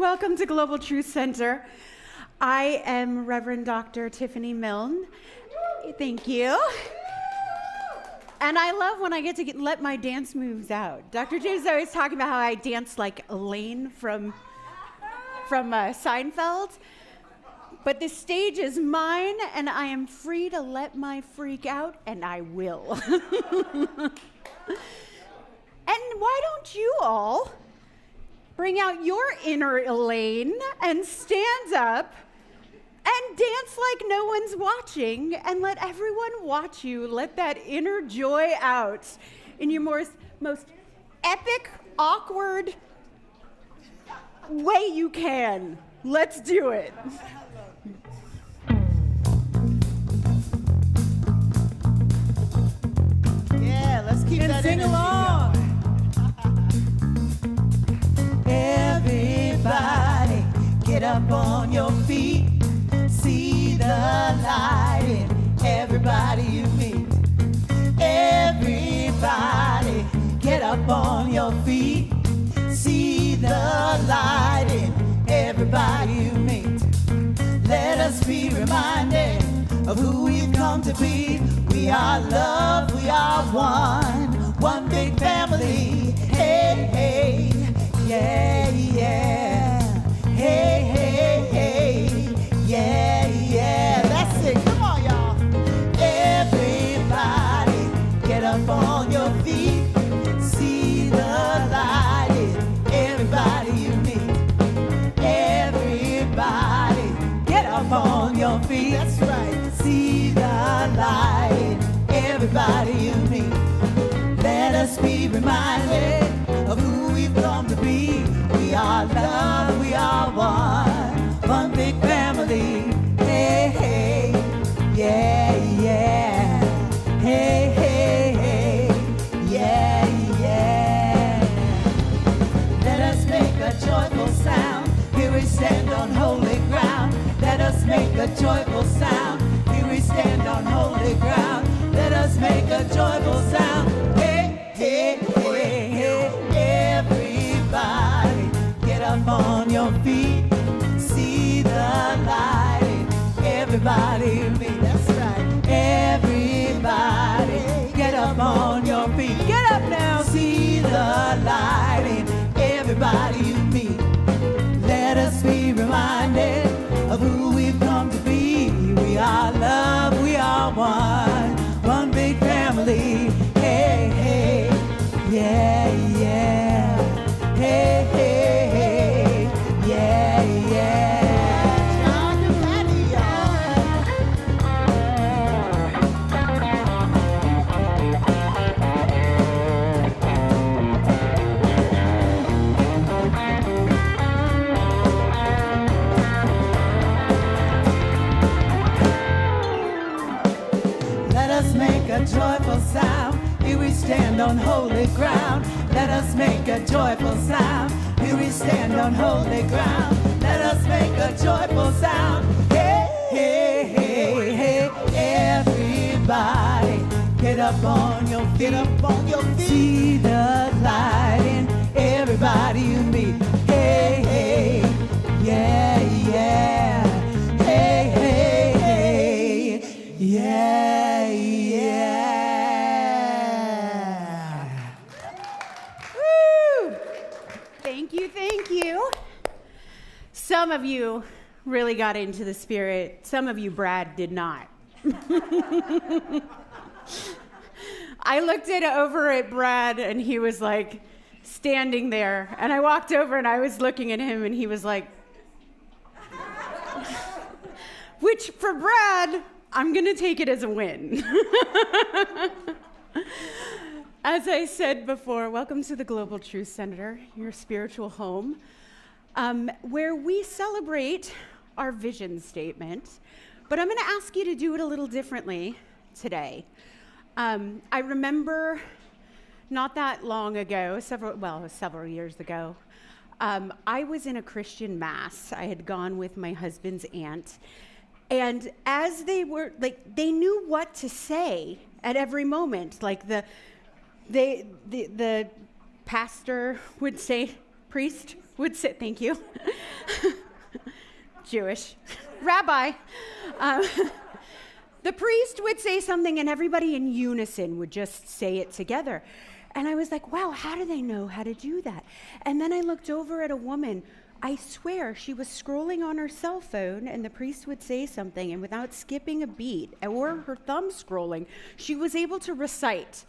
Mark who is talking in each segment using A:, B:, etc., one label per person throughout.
A: Welcome to Global Truth Center. I am Reverend Dr. Tiffani Milne. Thank you. And I love when I get to let my dance moves out. Dr. James is always talking about how I dance like Elaine from Seinfeld. But this stage is mine, and I am free to let my freak out, and I will. And why don't you all bring out your inner Elaine and stand up and dance like no one's watching and let everyone watch you. Let that inner joy out in your most epic, awkward way you can. Let's do it.
B: Yeah, let's keep that
C: sing
B: energy
C: along.
B: going. Everybody, get up on your feet. See the light in everybody you meet. Everybody, get up on your feet. See the light in everybody you meet. Let us be reminded of who we've come to be. We are love, we are one big family. Hey, hey, yeah, yeah. Hey, hey, hey, yeah, yeah. That's it, come on, y'all. Everybody, get up on your feet. See the light in everybody you meet. Everybody, get up on your feet. That's right. See the light in everybody you meet. Let us be reminded of who we've come to be. We are love, we are one big family. Hey, hey, yeah, yeah. Hey, hey, hey, yeah, yeah. Let us make a joyful sound. Here we stand on holy ground. Let us make a joyful sound. Here we stand on holy ground. Let us make a joyful sound. Hey, hey, hey, hey. Everybody, get up on your feet. See the light in everybody you meet. That's right. Everybody, get up on your feet. Get up now. See the light in everybody you meet. Let us be reminded of who we've come to be. We are love, we are one big family. Hey, hey, yeah, yeah. Hey, hey, hey, yeah, yeah. Dr. Patty, Let us make a joyful sound. Here we stand on holy ground. Let us make a joyful sound. Here we stand on holy ground. Let us make a joyful sound. Hey, hey, hey, hey. Everybody, get up on your feet. Get up on your feet. See the light in everybody you meet. Hey, hey, yeah, yeah. Hey, hey, hey, yeah, yeah.
A: Woo! Thank you, thank you. Some of you really got into the spirit. Some of you, Brad, did not. I looked over at Brad, and he was like standing there. And I walked over, and I was looking at him, and he was like, which for Brad, I'm going to take it as a win. As I said before, welcome to the Global Truth Center, your spiritual home, where we celebrate our vision statement. But I'm going to ask you to do it a little differently today. I remember not that long ago, several years ago, I was in a Christian mass. I had gone with my husband's aunt. And as they were, they knew what to say at every moment. Like the pastor would say, priest would say, thank you, Jewish rabbi, the priest would say something and everybody in unison would just say it together. And I was like, wow, how do they know how to do that? And then I looked over at a woman. I swear she was scrolling on her cell phone and the priest would say something, and without skipping a beat or her thumb scrolling, she was able to recite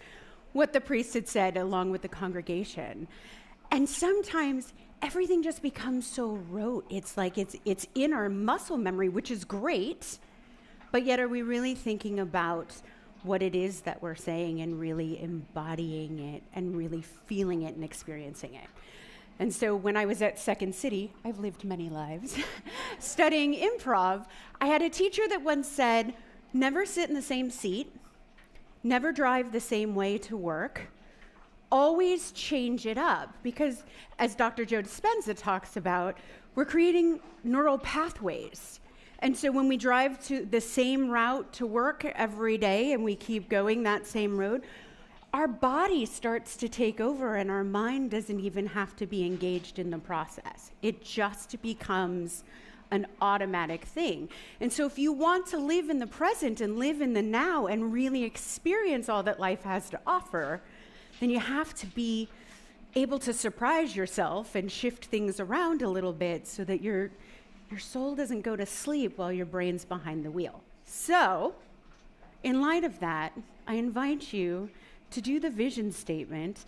A: what the priest had said along with the congregation. And sometimes everything just becomes so rote. It's like it's in our muscle memory, which is great, but yet are we really thinking about what it is that we're saying and really embodying it and really feeling it and experiencing it? And so when I was at Second City, I've lived many lives, studying improv, I had a teacher that once said, never sit in the same seat, never drive the same way to work, always change it up. Because as Dr. Joe Dispenza talks about, we're creating neural pathways. And so when we drive to the same route to work every day and we keep going that same road, our body starts to take over and our mind doesn't even have to be engaged in the process. It just becomes an automatic thing. And so if you want to live in the present and live in the now and really experience all that life has to offer, then you have to be able to surprise yourself and shift things around a little bit so that your soul doesn't go to sleep while your brain's behind the wheel. So, in light of that, I invite you to do the vision statement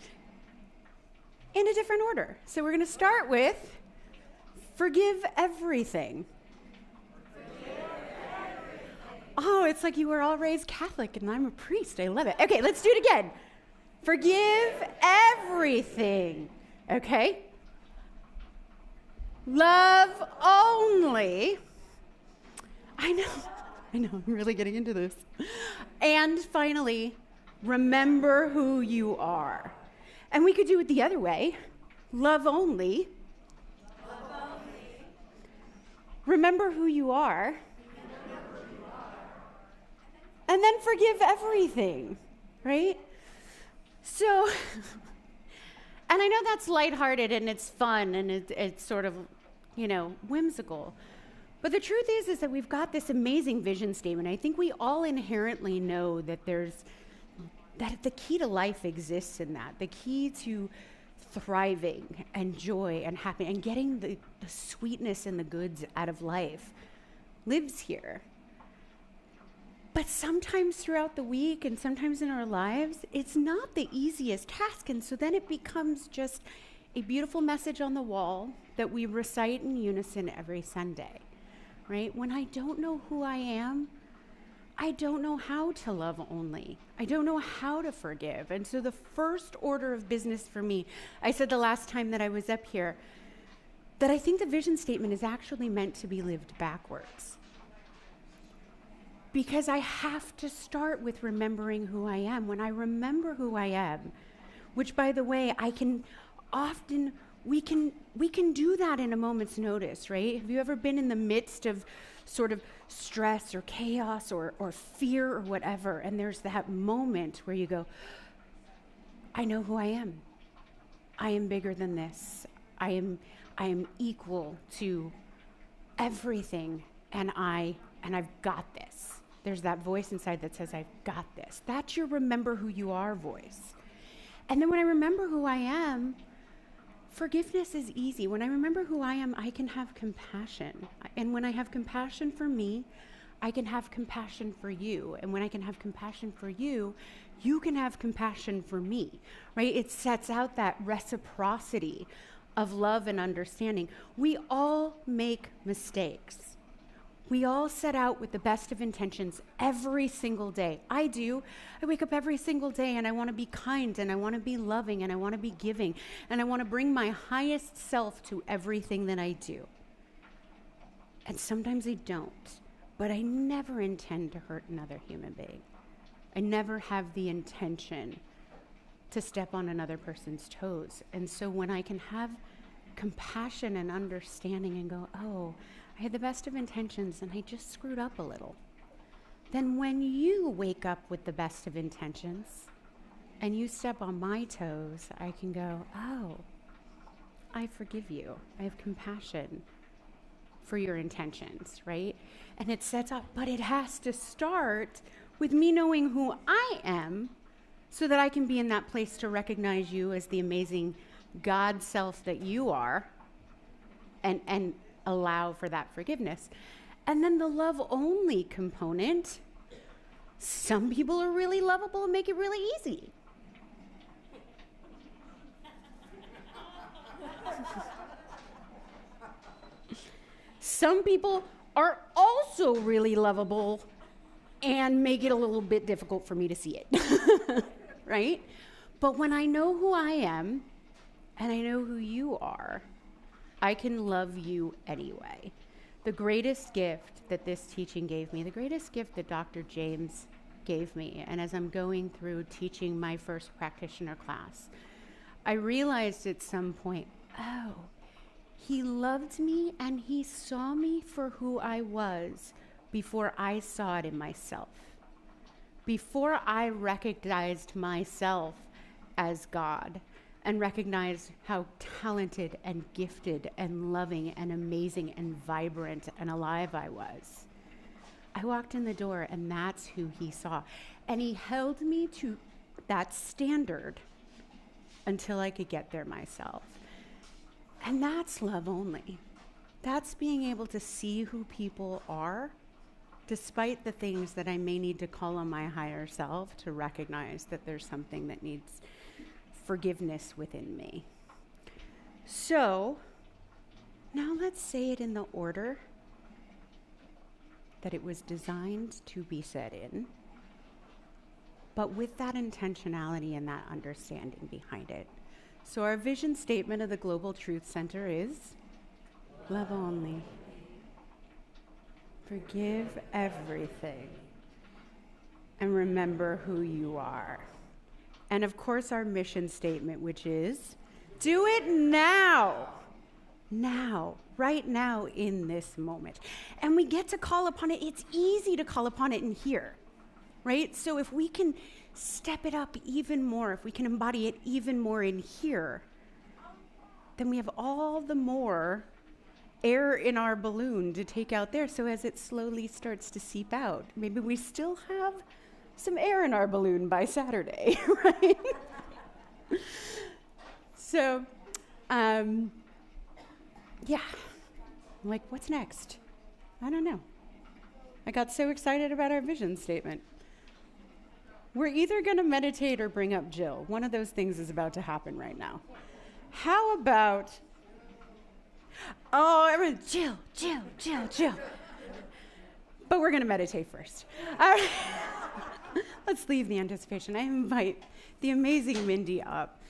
A: in a different order. So we're going to start with forgive everything. Oh, it's like you were all raised Catholic and I'm a priest. I love it. Okay, let's do it again. Forgive everything. Okay? Love only. I know, I'm really getting into this. And finally, remember who you are. And we could do it the other way. Love only. Love only. Remember who you are. And then forgive everything, right? So, and I know that's lighthearted and it's fun and it's sort of, whimsical. But the truth is that we've got this amazing vision statement. I think we all inherently know that that the key to life exists in that. The key to thriving and joy and happiness and getting the sweetness and the goods out of life lives here. But sometimes throughout the week and sometimes in our lives, it's not the easiest task. And so then it becomes just a beautiful message on the wall that we recite in unison every Sunday, right? When I don't know who I am, I don't know how to love only. I don't know how to forgive. And so the first order of business for me, I said the last time that I was up here, that I think the vision statement is actually meant to be lived backwards. Because I have to start with remembering who I am. When I remember who I am, which by the way, we can do that in a moment's notice, right? Have you ever been in the midst of sort of stress or chaos or fear or whatever, and there's that moment where you go, I know who I am. I am bigger than this. I am equal to everything, and I've got this. There's that voice inside that says, I've got this. That's your remember who you are voice. And then when I remember who I am, forgiveness is easy. When I remember who I am, I can have compassion. And when I have compassion for me, I can have compassion for you. And when I can have compassion for you, you can have compassion for me, right? It sets out that reciprocity of love and understanding. We all make mistakes. We all set out with the best of intentions every single day. I do. I wake up every single day and I want to be kind and I want to be loving and I want to be giving and I want to bring my highest self to everything that I do. And sometimes I don't, but I never intend to hurt another human being. I never have the intention to step on another person's toes. And so when I can have compassion and understanding and go, oh, I had the best of intentions and I just screwed up a little. Then when you wake up with the best of intentions and you step on my toes, I can go, oh, I forgive you. I have compassion for your intentions, right? And it sets up, but it has to start with me knowing who I am so that I can be in that place to recognize you as the amazing God self that you are and allow for that forgiveness. And then the love only component, some people are really lovable and make it really easy. Some people are also really lovable and make it a little bit difficult for me to see it, right? But when I know who I am and I know who you are, I can love you anyway. The greatest gift that this teaching gave me, the greatest gift that Dr. James gave me, and as I'm going through teaching my first practitioner class, I realized at some point, oh, he loved me and he saw me for who I was before I saw it in myself. Before I recognized myself as God and recognized how talented and gifted and loving and amazing and vibrant and alive I was, I walked in the door and that's who he saw. And he held me to that standard until I could get there myself. And that's love only. That's being able to see who people are, despite the things that I may need to call on my higher self to recognize that there's something that needs forgiveness within me. So, now let's say it in the order that it was designed to be said in, but with that intentionality and that understanding behind it. So our vision statement of the Global Truth Center is love only. Forgive everything. And remember who you are. And of course our mission statement, which is do it now. Now, right now in this moment. And we get to call upon it. It's easy to call upon it in here, right? So if we can step it up even more, if we can embody it even more in here, then we have all the more air in our balloon to take out there. So as it slowly starts to seep out, maybe we still have some air in our balloon by Saturday, right? So, yeah, like, what's next? I don't know. I got so excited about our vision statement. We're either going to meditate or bring up Jill. One of those things is about to happen right now. How about, everyone, Jill. But we're going to meditate first. Let's leave the anticipation. I invite the amazing Mindy up.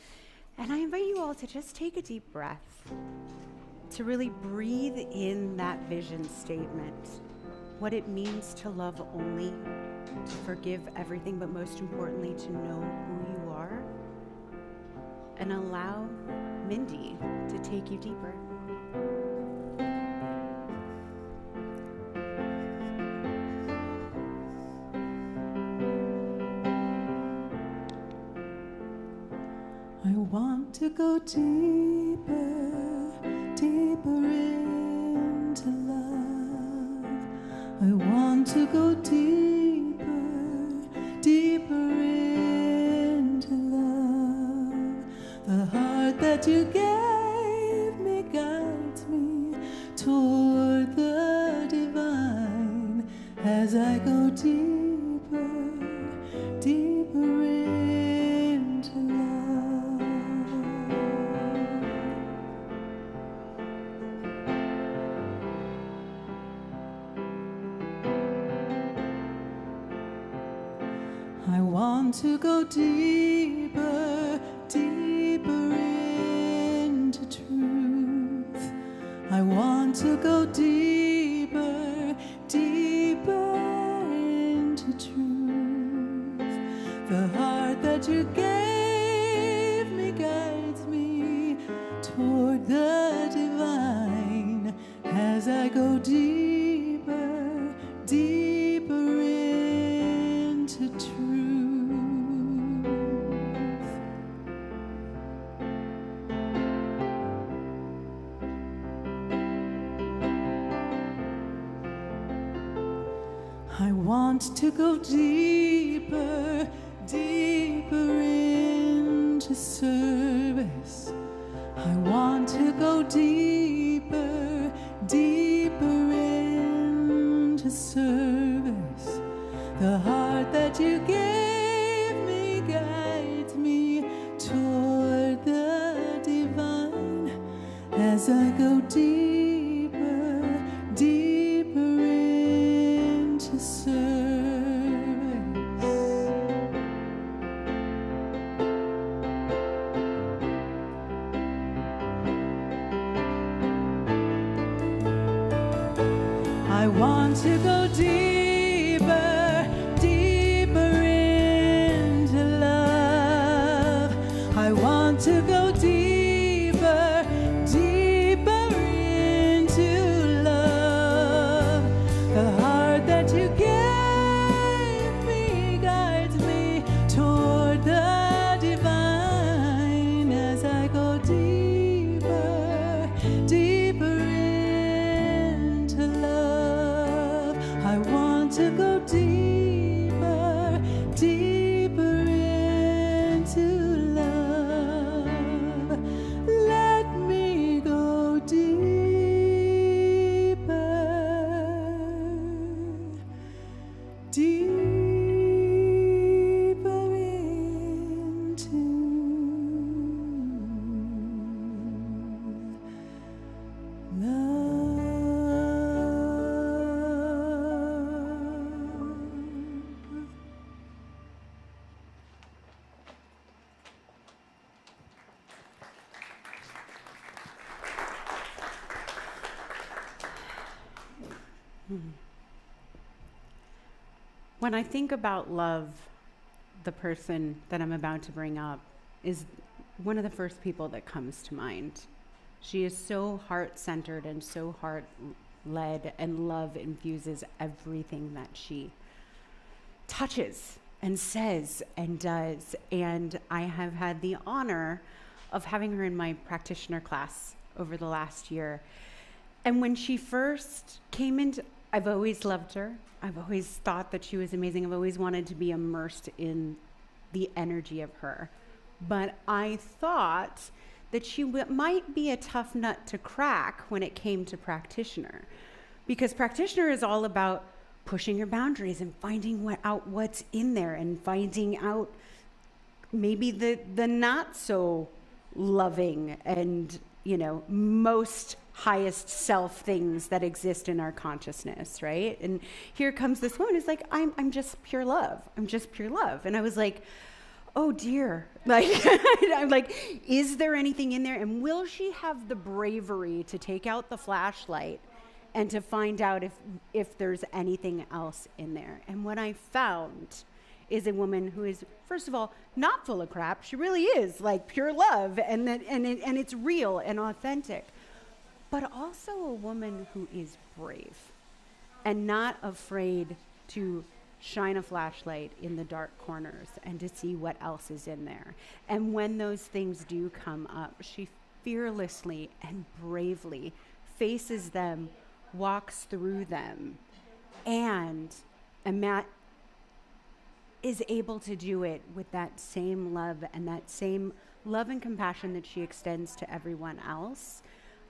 A: And I invite you all to just take a deep breath, to really breathe in that vision statement, what it means to love only, to forgive everything, but most importantly, to know who you are, and allow Mindy to take you deeper.
B: I want to go deeper, deeper into love. I want to go deeper, deeper into love. The heart that you gave me guides me toward the divine as I go deeper, deeper into love. I want to go deeper, deeper into truth. I want to go deeper, deeper into truth. The heart that you gave me guides me toward the divine as I go deeper, deeper into truth. I want to go deeper, deeper into service. I want to go deeper, deeper into service. The heart that you gave me guides me toward the divine as I go deeper, deeper into service. I want to go deeper, deeper into love. I want to go deeper, deeper into love. The heart that you gave me guides me toward the divine as I go deeper, deeper into love. I want to go deeper, deeper into love. Let me go deeper, deeper into love.
A: When I think about love, the person that I'm about to bring up is one of the first people that comes to mind. She is so heart-centered and so heart-led, and love infuses everything that she touches and says and does. And I have had the honor of having her in my practitioner class over the last year. And when she first came into, I've always loved her. I've always thought that she was amazing. I've always wanted to be immersed in the energy of her. But I thought that she might be a tough nut to crack when it came to practitioner. Because practitioner is all about pushing your boundaries and finding out what's in there and finding out maybe the not so loving and, most highest self things that exist in our consciousness, right? And here comes this woman who's like, I'm just pure love. I'm just pure love. And I was like, oh dear. Like, I'm like, is there anything in there? And will she have the bravery to take out the flashlight and to find out if there's anything else in there? And what I found is a woman who is, first of all, not full of crap. She really is like pure love, and it's real and authentic. But also a woman who is brave and not afraid to shine a flashlight in the dark corners and to see what else is in there. And when those things do come up, she fearlessly and bravely faces them, walks through them, and is able to do it with that same love and that same love and compassion that she extends to everyone else.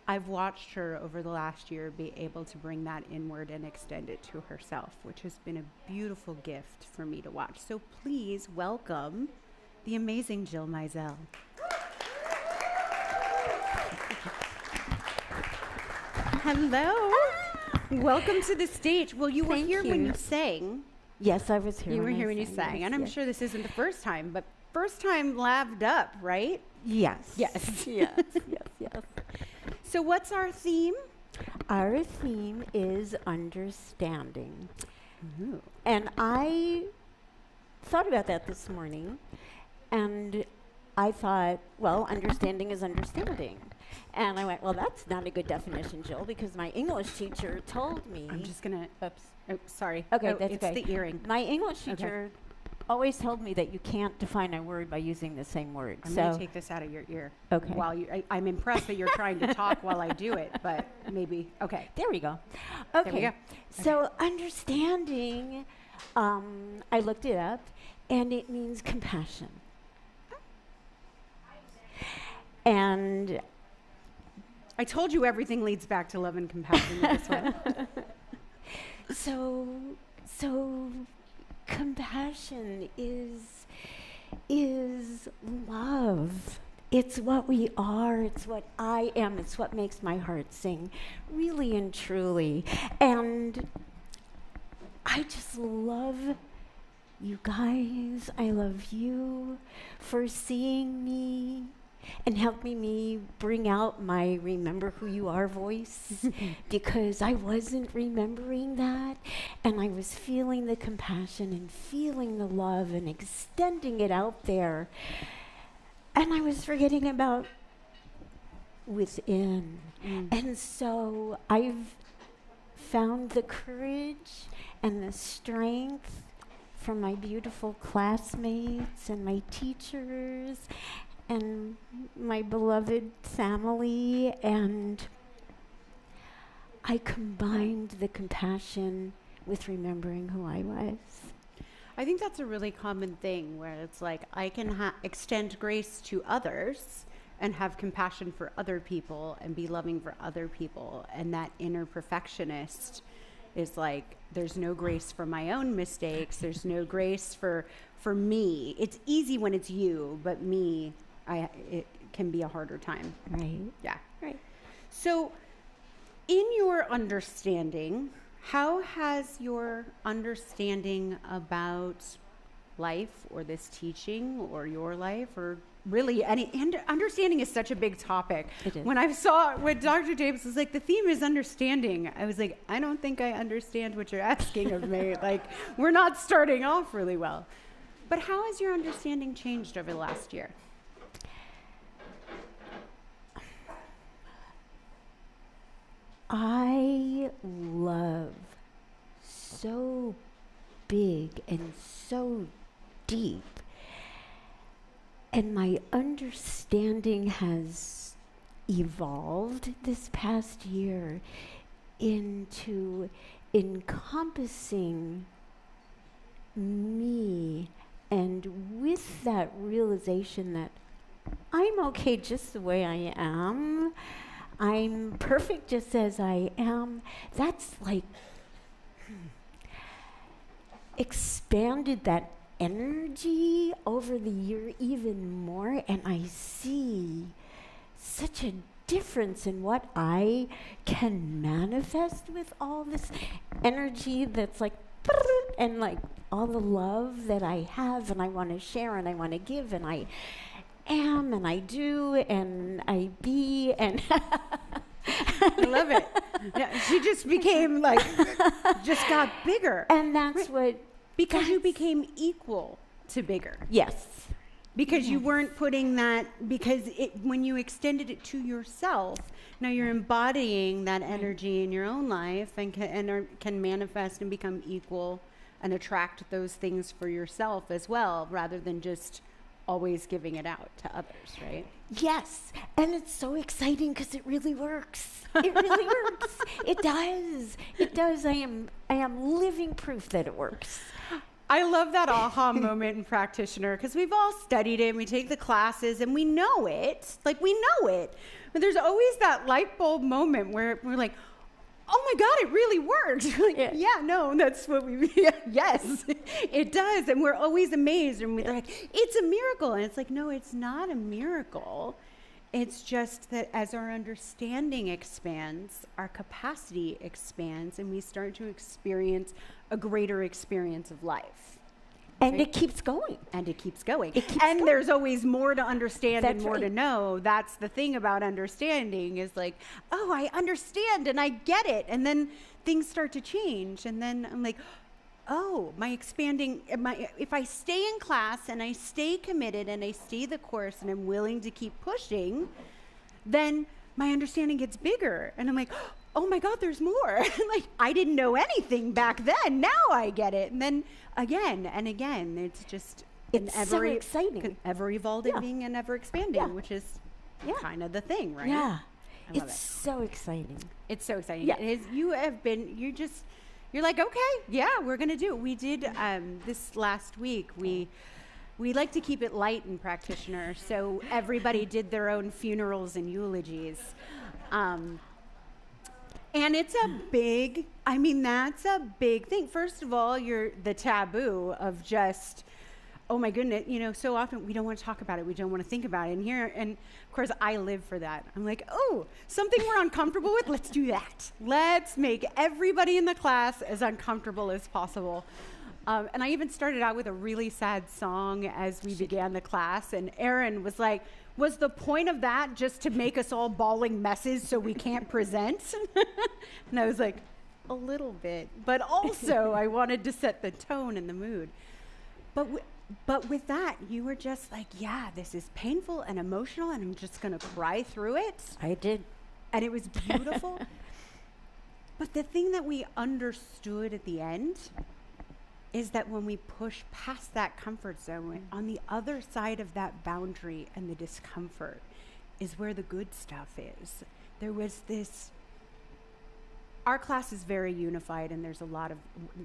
A: I've watched her over the last year be able to bring that inward and extend it to herself, which has been a beautiful gift for me to watch. So please welcome the amazing Jill Mizell. Hello. Welcome to the stage. Well, you were
C: Thank
A: here
C: you.
A: when you sang.
C: Yes, I was here.
A: You were here when you
C: sang,
A: sang.
C: yes,
A: And I'm
C: yes.
A: sure this isn't the first time, but first time laved up, right?
C: Yes.
A: Yes.
C: yes. Yes.
A: So what's our theme?
C: Our theme is understanding.
A: Ooh.
C: And I thought about that this morning, and I thought, well, understanding is understanding. And I went, well, that's not a good definition, Jill, because my English teacher told me.
A: I'm just gonna.
C: Oops.
A: Oh, sorry.
C: Okay,
A: Oh,
C: that's
A: it's
C: okay.
A: the earring.
C: My English teacher always told me that you can't define a word by using the same word.
A: I'm going to take this out of your ear.
C: Okay.
A: While I'm impressed that you're trying to talk while I do it, but maybe, okay.
C: There we go. Okay.
A: There we go.
C: So understanding, I looked it up, and it means compassion. And
A: I told you everything leads back to love and compassion with this one.
C: so compassion is love. It's what we are. It's what I am. It's what makes my heart sing, really and truly. And I just love you guys. I love you for seeing me and helping me bring out my remember who you are voice because I wasn't remembering that, and I was feeling the compassion and feeling the love and extending it out there, and I was forgetting about within. And so I've found the courage and the strength from my beautiful classmates and my teachers and my beloved family, and I combined the compassion with remembering who I was.
A: I think that's a really common thing where it's like I can extend grace to others and have compassion for other people and be loving for other people, and that inner perfectionist is like, there's no grace for my own mistakes, there's no grace for me. It's easy when it's you, but me, it can be a harder time.
C: Right.
A: Yeah.
C: Right.
A: So in your understanding, how has your understanding about life or this teaching or your life or really any understanding is such a big topic.
C: It is.
A: When I saw what Dr. James was like, the theme is understanding, I was like, I don't think I understand what you're asking of me. Like, we're not starting off really well. But how has your understanding changed over the last year?
C: I love so big and so deep, and my understanding has evolved this past year into encompassing me, and with that realization that I'm okay just the way I am, I'm perfect just as I am, that's like expanded that energy over the year even more, and I see such a difference in what I can manifest with all this energy that's like, and like all the love that I have and I want to share and I want to give, and I am and I do and I be, and
A: I love it. Yeah, she just became like, just got bigger.
C: And that's what...
A: Because you became equal to bigger.
C: Yes.
A: Because you weren't putting that, because when you extended it to yourself, now you're embodying that energy in your own life and can manifest and become equal and attract those things for yourself as well, rather than just always giving it out to others, right?
C: Yes, and it's so exciting because it really works. It really works. It does. It does. I am living proof that it works.
A: I love that aha moment in practitioner, because we've all studied it and we take the classes and we know it. Like, we know it. But there's always that light bulb moment where we're like, oh my God, it really works. Like, yeah, no, that's what we, yes, it does. And we're always amazed, and we're like, it's a miracle. And it's like, no, it's not a miracle. It's just that as our understanding expands, our capacity expands, and we start to experience a greater experience of life.
C: And it keeps going.
A: And it keeps going.
C: Going.
A: There's always more to understand and
C: That's
A: more
C: right.
A: to know. That's the thing about understanding, is like, oh, I understand and I get it. And then things start to change. And then I'm like, oh, if I stay in class and I stay committed and I stay the course and I'm willing to keep pushing, then my understanding gets bigger. And I'm like, oh my God, there's more. Like, I didn't know anything back then. Now I get it. And then again and again, it's just
C: It's so exciting.
A: ever evolving
C: Yeah.
A: and ever expanding,
C: Yeah.
A: which is
C: Yeah.
A: kind of the thing, right?
C: Yeah.
A: I love
C: It's
A: it.
C: so exciting.
A: It's so exciting.
C: Yeah.
A: It is, you're like, okay, yeah, we're going to do it. We did this last week. We like to keep it light in practitioner, so everybody did their own funerals and eulogies. And it's a big, that's a big thing. First of all, you're the taboo of just, oh my goodness, so often we don't want to talk about it. We don't want to think about it. And of course, I live for that. I'm like, oh, something we're uncomfortable with, let's do that. Let's make everybody in the class as uncomfortable as possible. And I even started out with a really sad song as we began the class. And Erin was like, was the point of that just to make us all bawling messes so we can't present? And I was like, a little bit. But also, I wanted to set the tone and the mood. But with that, you were just like, yeah, this is painful and emotional, and I'm just going to cry through it.
C: I did.
A: And it was beautiful. But the thing that we understood at the end is that when we push past that comfort zone, on the other side of that boundary and the discomfort is where the good stuff is. There was this, our class is very unified, and there's a lot of,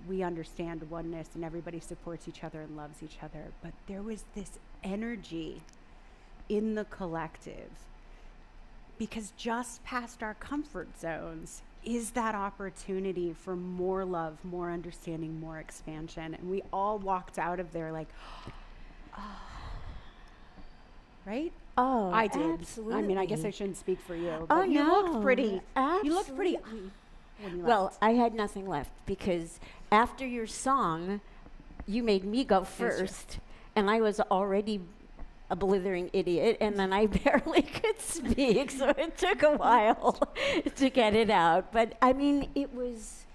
A: we understand oneness and everybody supports each other and loves each other, but there was this energy in the collective, because just past our comfort zones is that opportunity for more love, more understanding, more expansion. And we all walked out of there like, oh. Right?
C: Oh,
A: I did.
C: absolutely.
A: I guess I shouldn't speak for you.
C: Oh,
A: But you
C: no.
A: looked pretty.
C: Absolutely.
A: You looked pretty when you
C: Well,
A: left.
C: I had nothing left because after your song, you made me go first, and I was already a blithering idiot, and then I barely could speak, so it took a while to get it out. But it was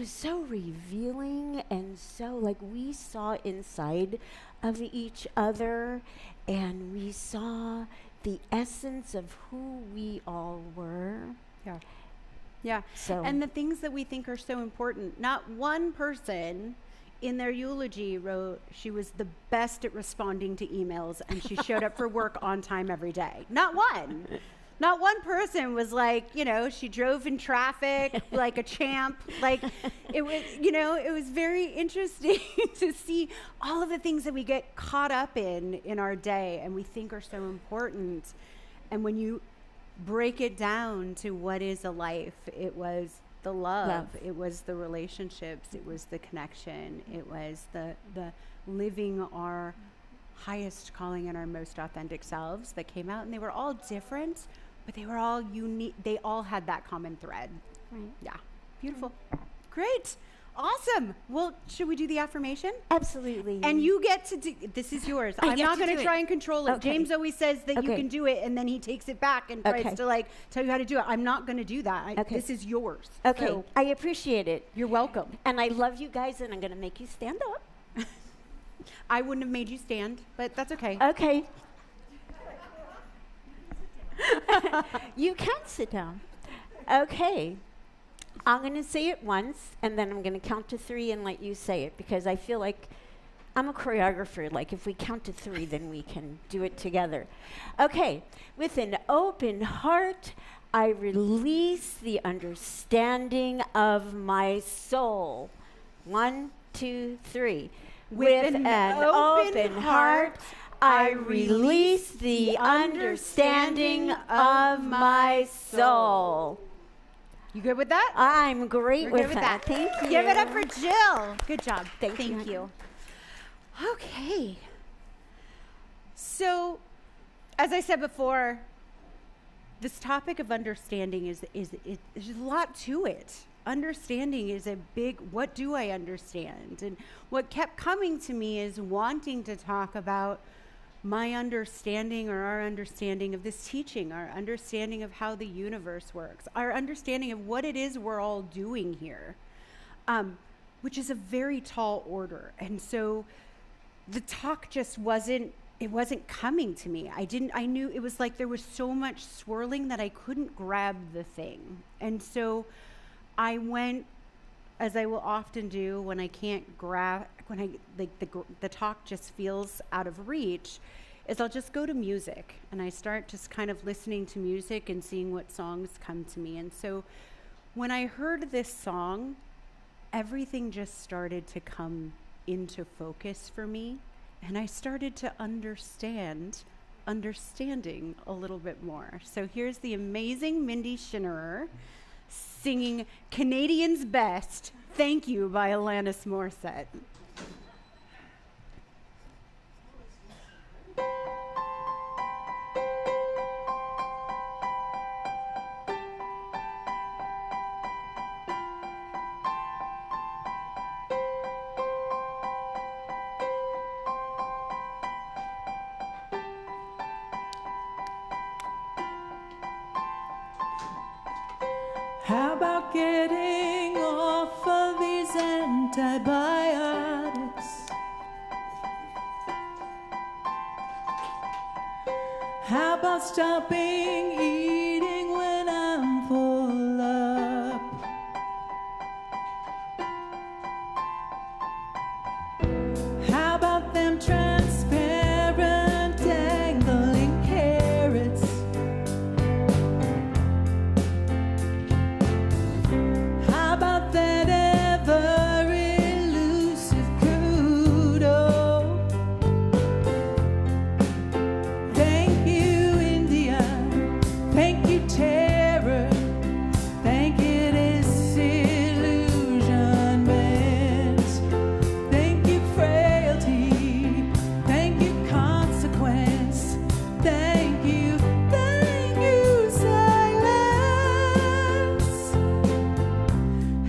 C: so revealing, and so like we saw inside of each other, and we saw the essence of who we all were.
A: Yeah. Yeah.
C: So
A: And the things that we think are so important. Not one person in their eulogy wrote she was the best at responding to emails and she showed up for work on time every day. Not one. Not one person was like, she drove in traffic like a champ. Like it was very interesting to see all of the things that we get caught up in our day and we think are so important. And when you break it down to what is a life, it was the love, it was the relationships, it was the connection, it was the living our highest calling and our most authentic selves that came out. And they were all different, but they were all unique. They all had that common thread.
C: Right.
A: Yeah. Beautiful. Great. Awesome. Well, should we do the affirmation?
C: Absolutely.
A: And you get to do, this is yours.
C: I
A: I'm
C: get
A: not
C: to
A: going
C: do
A: to
C: it.
A: try and control it.
C: Okay.
A: James always says that you
C: Okay.
A: can do it, and then he takes it back and tries
C: Okay.
A: to tell you how to do it. I'm not going to do that.
C: Okay.
A: This is yours.
C: Okay,
A: So
C: I appreciate it.
A: you're welcome.
C: And I love you guys, and I'm going to make you stand up.
A: I wouldn't have made you stand, but that's okay.
C: Okay. You can sit down. Okay. I'm going to say it once, and then I'm going to count to 3 and let you say it, because I feel like I'm a choreographer. Like, if we count to 3, then we can do it together. Okay. With an open heart, I release the understanding of my soul. 1, 2, 3. With an open heart, I release the understanding of my soul.
A: You good with that?
C: I'm great
A: You're
C: with
A: good with
C: that. Thank you.
A: Give it up for Jill. Good job.
C: Thank
A: Thank
C: you.
A: you. Okay. So, as I said before, this topic of understanding there's a lot to it. Understanding is a big, what do I understand? And what kept coming to me is wanting to talk about my understanding, or our understanding of this teaching, our understanding of how the universe works, our understanding of what it is we're all doing here, which is a very tall order. And so the talk just wasn't it wasn't coming to me. I knew it was like there was so much swirling that I couldn't grab the thing. And so I went, as I will often do when I can't grab, when I, like the talk just feels out of reach, is I'll just go to music. And I start just kind of listening to music and seeing what songs come to me. And so when I heard this song, everything just started to come into focus for me. And I started to understanding a little bit more. So here's the amazing Mindy Schinnerer singing Canadian's Best, Thank You by Alanis Morissette.
B: How about getting off of these antibiotics? How about stopping eating when I'm full up? How about them transparent dangling carrots? How about that ever elusive crudo? Thank you, India. Thank you, terror. Thank you, disillusionment. Thank you, frailty. Thank you, consequence. Thank you, silence.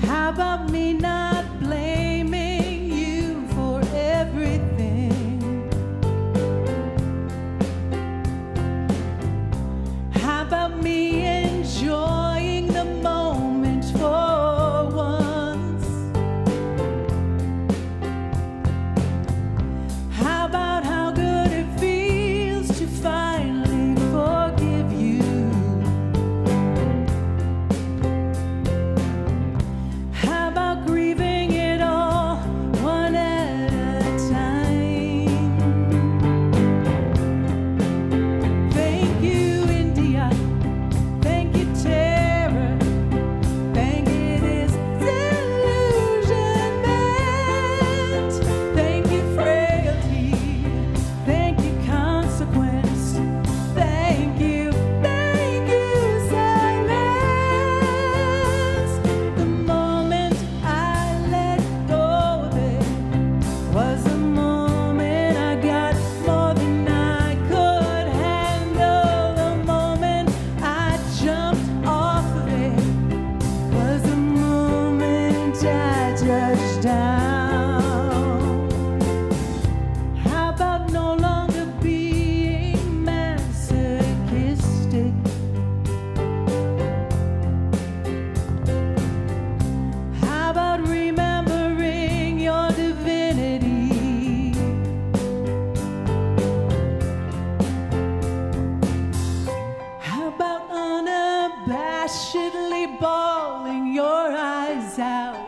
B: How about me not blaming you for everything? How about me enjoying the moment for once? How about how good it feels to finally forgive you? How about grieving it all one at a time? Thank you, India. Thank you, terror. Thank you, disillusionment. Thank you, frailty. Thank you, consequence. Thank you, silence. The moment I let go of it was the moment I got more than I could handle. The moment I jumped off of it was the moment I touched down. How about no longer being masochistic? How about remembering your divinity? How about unabashedly bawling your eyes out?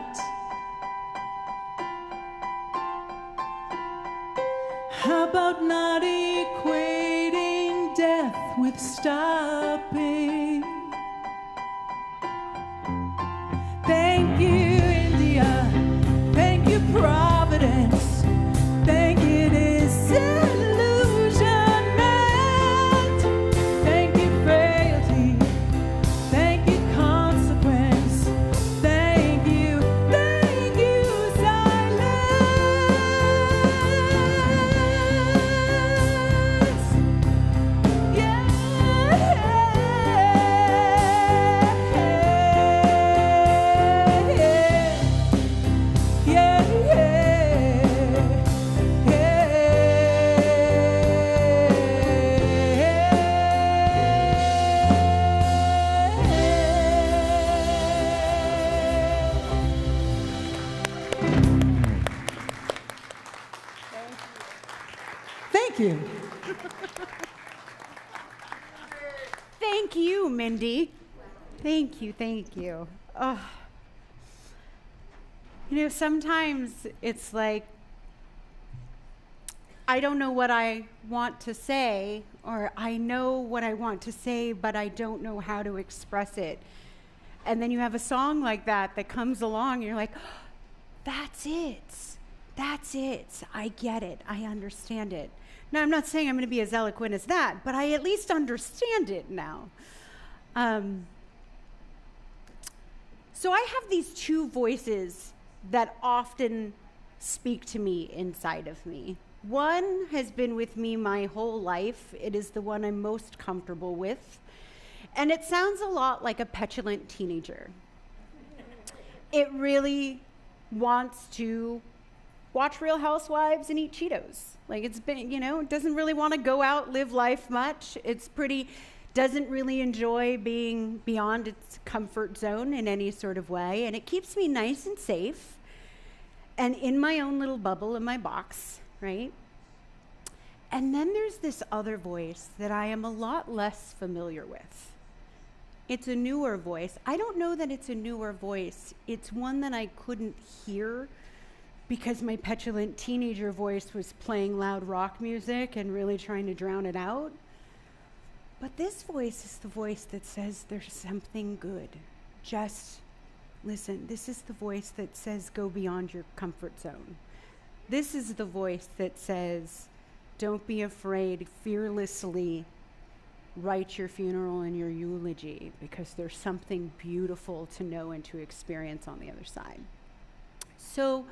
B: How about not equating death with stopping? Thank you, India. Thank you, Providence. Thank you, disillusionment. Thank you, frailty. Thank you, consequence. Thank you, silence. Yeah. Thank you.
A: Thank you, Mindy. Thank you, thank you. Oh. You know, sometimes it's like, I don't know what I want to say, or I know what I want to say, but I don't know how to express it. And then you have a song like that that comes along, and you're like, oh, that's it. That's it. I get it. I understand it. Now, I'm not saying I'm going to be as eloquent as that, but I at least understand it now. So I have these two voices that often speak to me inside of me. One has been with me my whole life. It is the one I'm most comfortable with. And it sounds a lot like a petulant teenager. It really wants to watch Real Housewives and eat Cheetos. Like, it's been, you know, it doesn't really want to go out, live life much. Doesn't really enjoy being beyond its comfort zone in any sort of way. And it keeps me nice and safe and in my own little bubble in my box, right? And then there's this other voice that I am a lot less familiar with. It's a newer voice. I don't know that it's a newer voice. It's one that I couldn't hear because my petulant teenager voice was playing loud rock music and really trying to drown it out. But this voice is the voice that says there's something good. Just listen. This is the voice that says go beyond your comfort zone. This is the voice that says don't be afraid, fearlessly write your funeral and your eulogy, because there's something beautiful to know and to experience on the other side. So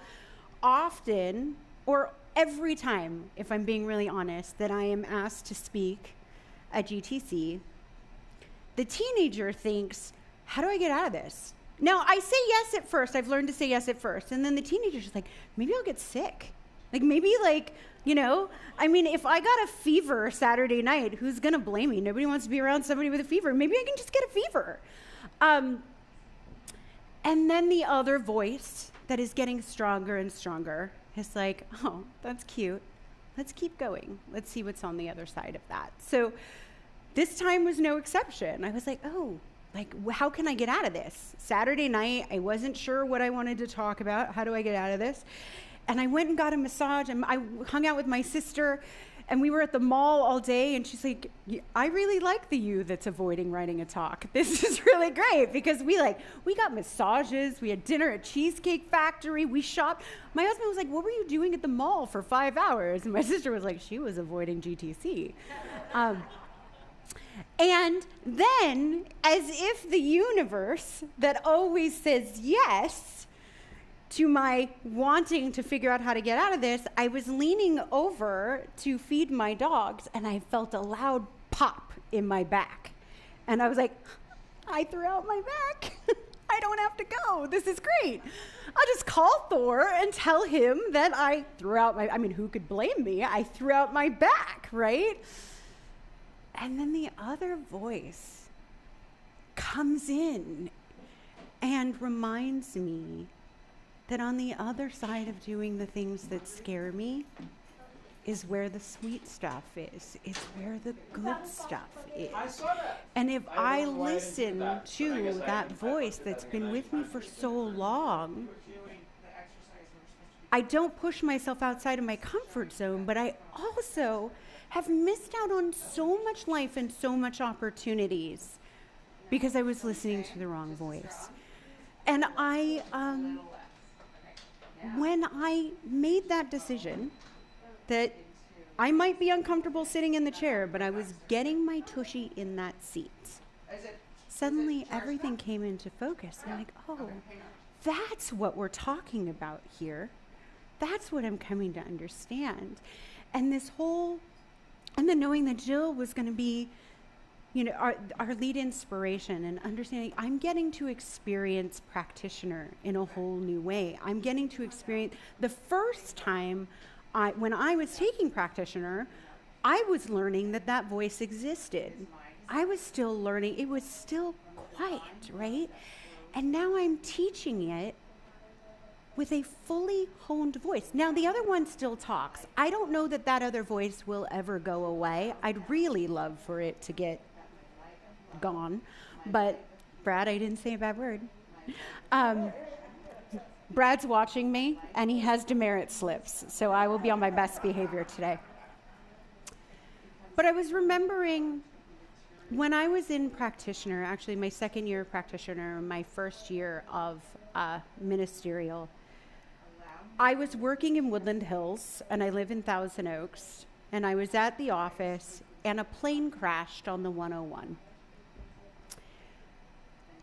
A: often, or every time, if I'm being really honest, that I am asked to speak at GTC, the teenager thinks, how do I get out of this? Now, I say yes at first. I've learned to say yes at first. And then the teenager's just like, maybe I'll get sick. Like, maybe, like, you know, I mean, if I got a fever Saturday night, who's going to blame me? Nobody wants to be around somebody with a fever. Maybe I can just get a fever. And then the other voice that is getting stronger and stronger is like, oh, that's cute. Let's keep going. Let's see what's on the other side of that. So this time was no exception. I was like, oh, like, how can I get out of this? Saturday night, I wasn't sure what I wanted to talk about. How do I get out of this? And I went and got a massage, and I hung out with my sister, and we were at the mall all day, and she's like, I really like the you that's avoiding writing a talk. This is really great, because we got massages, we had dinner at Cheesecake Factory, we shopped. My husband was like, what were you doing at the mall for 5 hours? And my sister was like, she was avoiding GTC. And then, as if the universe that always says yes to my wanting to figure out how to get out of this, I was leaning over to feed my dogs, and I felt a loud pop in my back. And I was like, I threw out my back. I don't have to go. This is great. I'll just call Thor and tell him that I threw out my, I mean, who could blame me? I threw out my back, right? And then the other voice comes in and reminds me that on the other side of doing the things that scare me is where the sweet stuff is. It's where the good stuff is. And if I listen to that voice that's been with me for so long, I don't push myself outside of my comfort zone, but I also have missed out on so much life and so much opportunities because I was listening to the wrong voice. And when I made that decision that I might be uncomfortable sitting in the chair, but I was getting my tushy in that seat, suddenly everything came into focus. I'm like, oh, that's what we're talking about here. That's what I'm coming to understand. And then knowing that Jill was going to be, you know, our lead inspiration, and understanding I'm getting to experience practitioner in a whole new way. I'm getting to experience the first time when I was taking practitioner, I was learning that voice existed. I was still learning. It was still quiet, right? And now I'm teaching it with a fully honed voice. Now, the other one still talks. I don't know that other voice will ever go away. I'd really love for it to get gone. But Brad, I didn't say a bad word. Brad's watching me, and he has demerit slips, so I will be on my best behavior today. But I was remembering when I was in practitioner, actually my second year of practitioner, my first year of ministerial, I was working in Woodland Hills, and I live in Thousand Oaks, and I was at the office, and a plane crashed on the 101.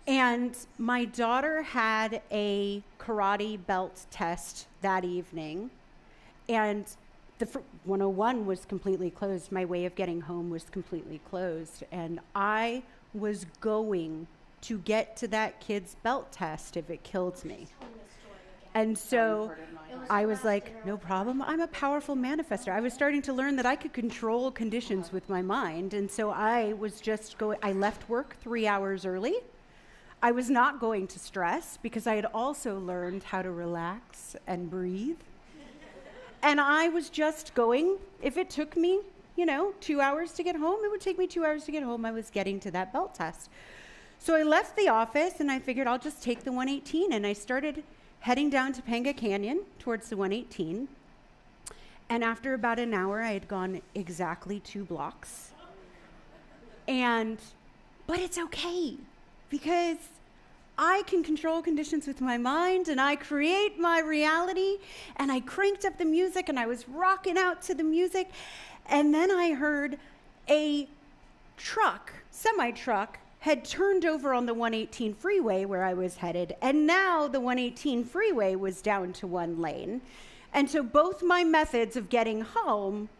A: And my daughter had a karate belt test that evening, and the 101 was completely closed. My way of getting home was completely closed, and I was going to get to that kid's belt test if it killed me. And so I was like, no problem. I'm a powerful manifestor. I was starting to learn that I could control conditions with my mind, and so I was just going. I left work 3 hours early. I was not going to stress because I had also learned how to relax and breathe. And I was just going, if it took me, 2 hours to get home, it would take me 2 hours to get home. I was getting to that belt test. So I left the office and I figured I'll just take the 118, and I started heading down Topanga Canyon towards the 118. And after about an hour, I had gone exactly 2 blocks. But it's okay, because I can control conditions with my mind, and I create my reality, and I cranked up the music, and I was rocking out to the music, and then I heard a semi-truck, had turned over on the 118 freeway where I was headed, and now the 118 freeway was down to 1 lane. And so both my methods of getting home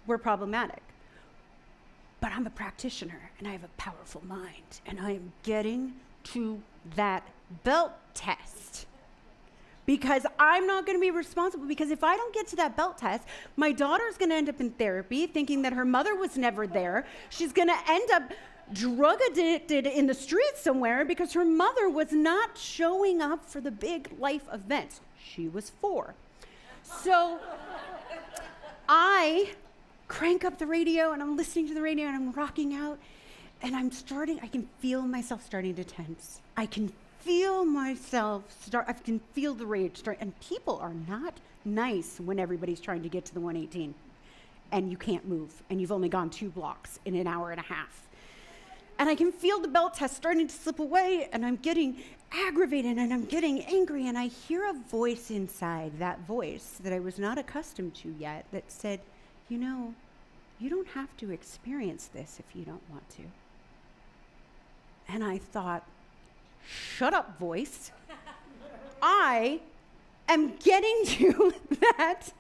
A: were problematic. But I'm a practitioner, and I have a powerful mind, and I am getting to that belt test because I'm not going to be responsible, because if I don't get to that belt test, my daughter's going to end up in therapy thinking that her mother was never there. She's going to end up drug addicted in the streets somewhere because her mother was not showing up for the big life events. She was 4. So I crank up the radio, and I'm listening to the radio, and I'm rocking out, and I can feel myself starting to tense. I can feel the rage start, and people are not nice when everybody's trying to get to the 118, and you can't move, and you've only gone 2 blocks in an hour and a half. And I can feel the belt test starting to slip away, and I'm getting aggravated, and I'm getting angry, and I hear a voice inside, that voice that I was not accustomed to yet, that said, you don't have to experience this if you don't want to. And I thought, shut up, voice. I am getting to that.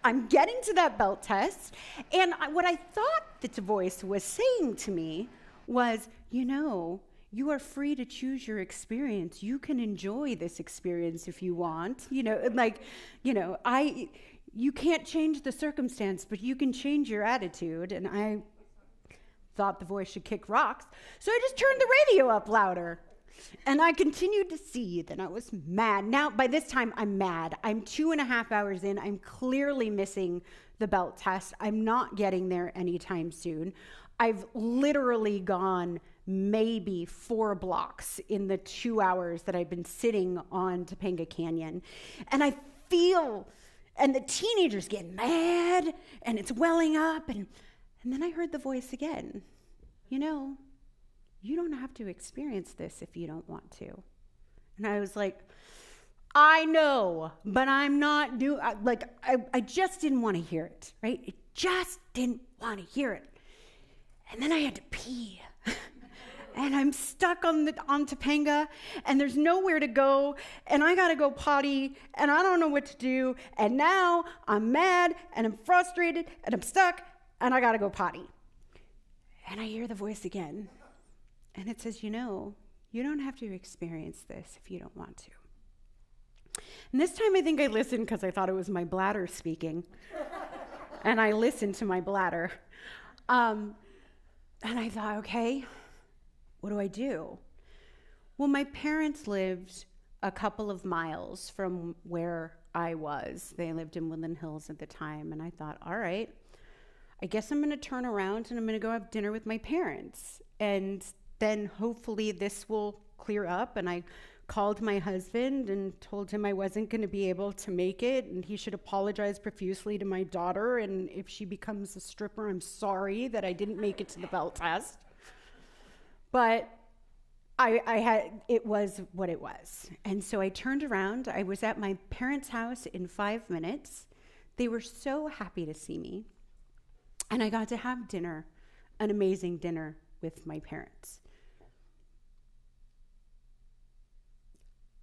A: I'm getting to that belt test. And what I thought that the voice was saying to me was, you are free to choose your experience. You can enjoy this experience if you want. You can't change the circumstance, but you can change your attitude. And I thought the voice should kick rocks, so I just turned the radio up louder. And I continued to seethe, and I was mad. Now, by this time, I'm mad. I'm 2.5 hours in. I'm clearly missing the belt test. I'm not getting there anytime soon. I've literally gone maybe 4 blocks in the 2 hours that I've been sitting on Topanga Canyon. And I feel, and the teenagers get mad, and it's welling up, and then I heard the voice again. You don't have to experience this if you don't want to. And I was like, I know, but I'm not I just didn't want to hear it, right? I just didn't want to hear it. And then I had to pee. And I'm stuck on Topanga, and there's nowhere to go, and I gotta go potty, and I don't know what to do, and now I'm mad, and I'm frustrated, and I'm stuck, and I gotta go potty. And I hear the voice again, and it says, you don't have to experience this if you don't want to. And this time I think I listened because I thought it was my bladder speaking, and I listened to my bladder. And I thought, okay, what do I do? Well, my parents lived a couple of miles from where I was. They lived in Woodland Hills at the time, and I thought, all right, I guess I'm going to turn around and I'm going to go have dinner with my parents. And then hopefully this will clear up. And I called my husband and told him I wasn't going to be able to make it, and he should apologize profusely to my daughter. And if she becomes a stripper, I'm sorry that I didn't make it to the belt test. But it was what it was. And so I turned around. I was at my parents' house in 5 minutes. They were so happy to see me. And I got to have dinner, an amazing dinner with my parents.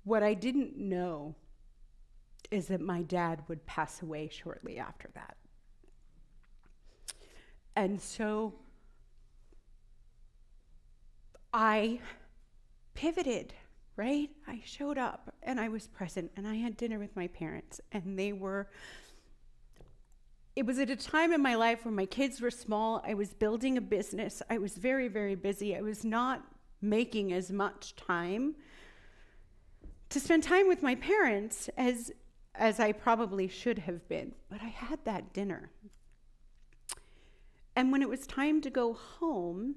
A: What I didn't know is that my dad would pass away shortly after that. And so I pivoted, right? I showed up and I was present and I had dinner with my parents, and it was at a time in my life when my kids were small. I was building a business. I was very, very busy. I was not making as much time to spend time with my parents as I probably should have been. But I had that dinner. And when it was time to go home,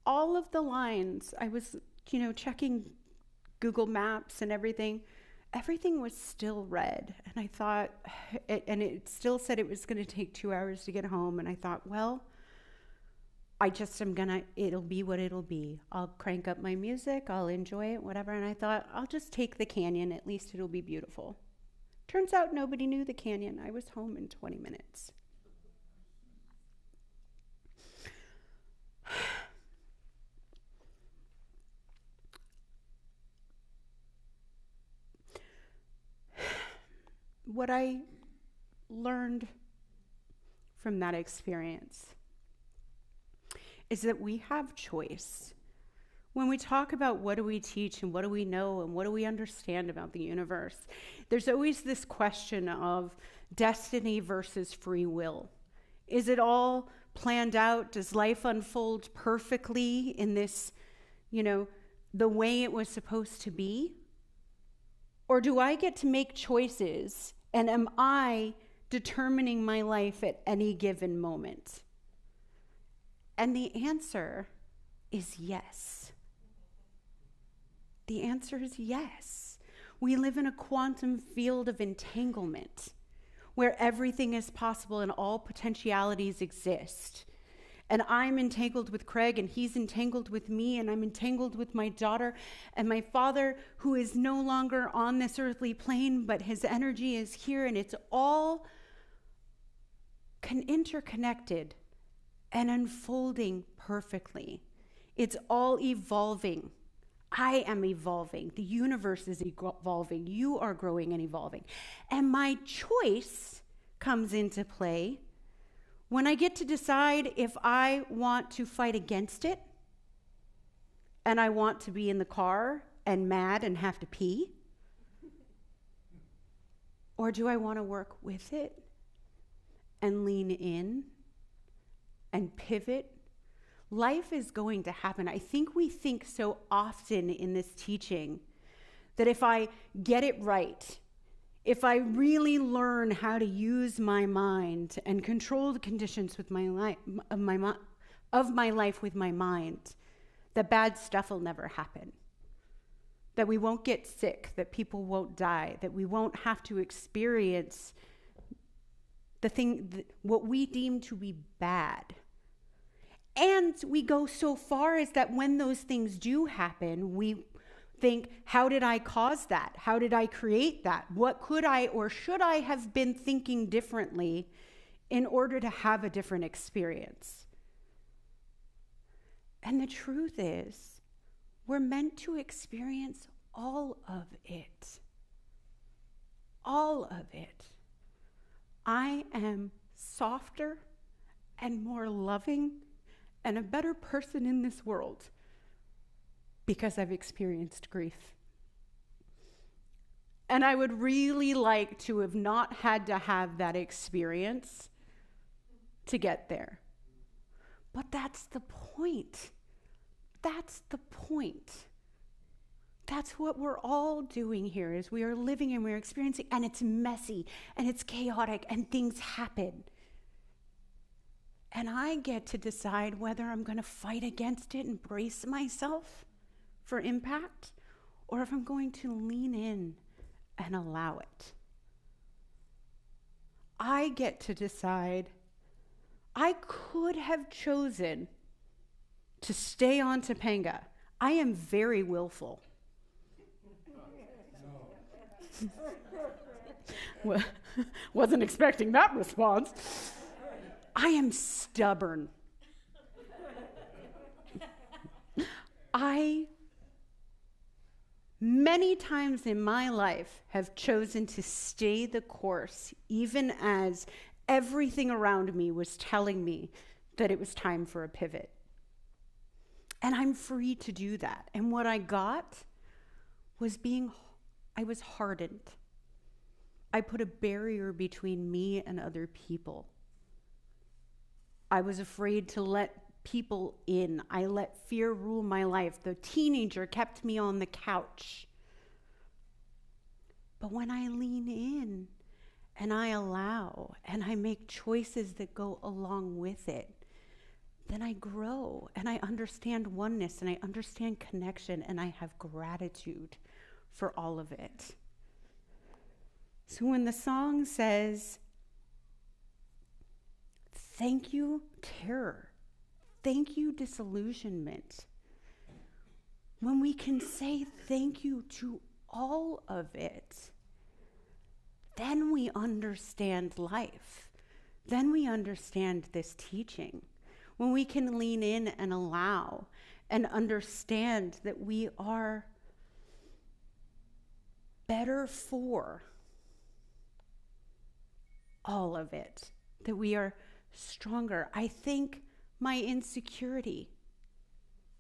A: all of the lines, I was, checking Google Maps and everything was still red. And I thought, and it still said it was going to take 2 hours to get home. And I thought, well, it'll be what it'll be. I'll crank up my music, I'll enjoy it, whatever. And I thought, I'll just take the canyon, at least it'll be beautiful. Turns out nobody knew the canyon. I was home in 20 minutes. What I learned from that experience is that we have choice. When we talk about what do we teach and what do we know and what do we understand about the universe, there's always this question of destiny versus free will. Is it all planned out? Does life unfold perfectly in this, the way it was supposed to be? Or do I get to make choices, and am I determining my life at any given moment? And the answer is yes. The answer is yes. We live in a quantum field of entanglement where everything is possible and all potentialities exist. And I'm entangled with Craig, and he's entangled with me, and I'm entangled with my daughter and my father, who is no longer on this earthly plane, but his energy is here, and it's all interconnected and unfolding perfectly. It's all evolving. I am evolving. The universe is evolving. You are growing and evolving. And my choice comes into play when I get to decide if I want to fight against it, and I want to be in the car and mad and have to pee, or do I want to work with it and lean in and pivot? Life is going to happen. I think we think so often in this teaching that if I get it right, if I really learn how to use my mind and control the conditions with my life, of my life with my mind, that bad stuff will never happen. That we won't get sick, that people won't die, that we won't have to experience what we deem to be bad. And we go so far as that when those things do happen, we think, how did I cause that? How did I create that? What could I or should I have been thinking differently in order to have a different experience? And the truth is, we're meant to experience all of it. All of it. I am softer and more loving and a better person in this world because I've experienced grief. And I would really like to have not had to have that experience to get there. But that's the point. That's the point. That's what we're all doing here, is we are living and we're experiencing, and it's messy and it's chaotic and things happen. And I get to decide whether I'm going to fight against it and brace myself for impact, or if I'm going to lean in and allow it. I get to decide. I could have chosen to stay on Topanga. I am very willful. Well, wasn't expecting that response. I am stubborn. I, many times in my life, have chosen to stay the course, even as everything around me was telling me that it was time for a pivot. And I'm free to do that. And what I got was I was hardened. I put a barrier between me and other people. I was afraid to let people in. I let fear rule my life. The teenager kept me on the couch. But when I lean in and I allow and I make choices that go along with it, then I grow and I understand oneness and I understand connection and I have gratitude for all of it. So when the song says, thank you, terror, thank you, disillusionment, when we can say thank you to all of it, then we understand life. Then we understand this teaching. When we can lean in and allow and understand that we are better for all of it, that we are stronger. I think my insecurity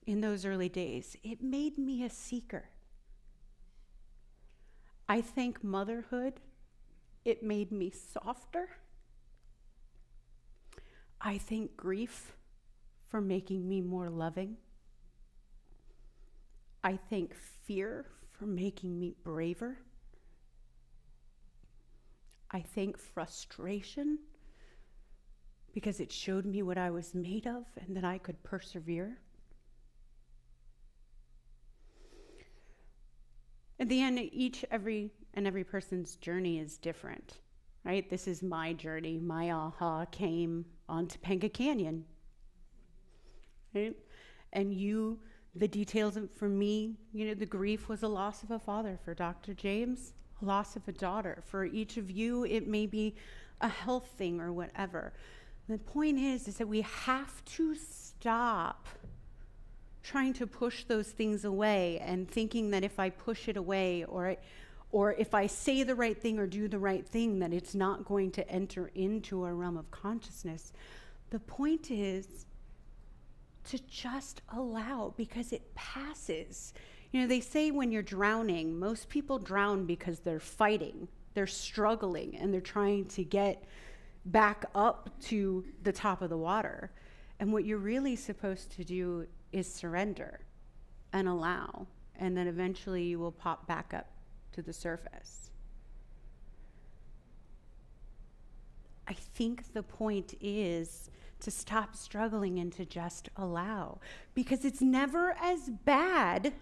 A: in those early days, it made me a seeker. I think motherhood, it made me softer. I thank grief for making me more loving. I thank fear for making me braver. I thank frustration because it showed me what I was made of and that I could persevere. At the end, every person's journey is different, right? This is my journey. My aha came on Topanga Canyon, right? And the details for me, the grief was a loss of a father. For Dr. James, a loss of a daughter. For each of you, it may be a health thing or whatever. The point is that we have to stop trying to push those things away and thinking that if I push it away or if I say the right thing or do the right thing, that it's not going to enter into a realm of consciousness. The point is to just allow, because it passes. They say when you're drowning, most people drown because they're fighting, they're struggling, and they're trying to get back up to the top of the water. And what you're really supposed to do is surrender and allow, and then eventually you will pop back up to the surface. I think the point is to stop struggling and to just allow, because it's never as bad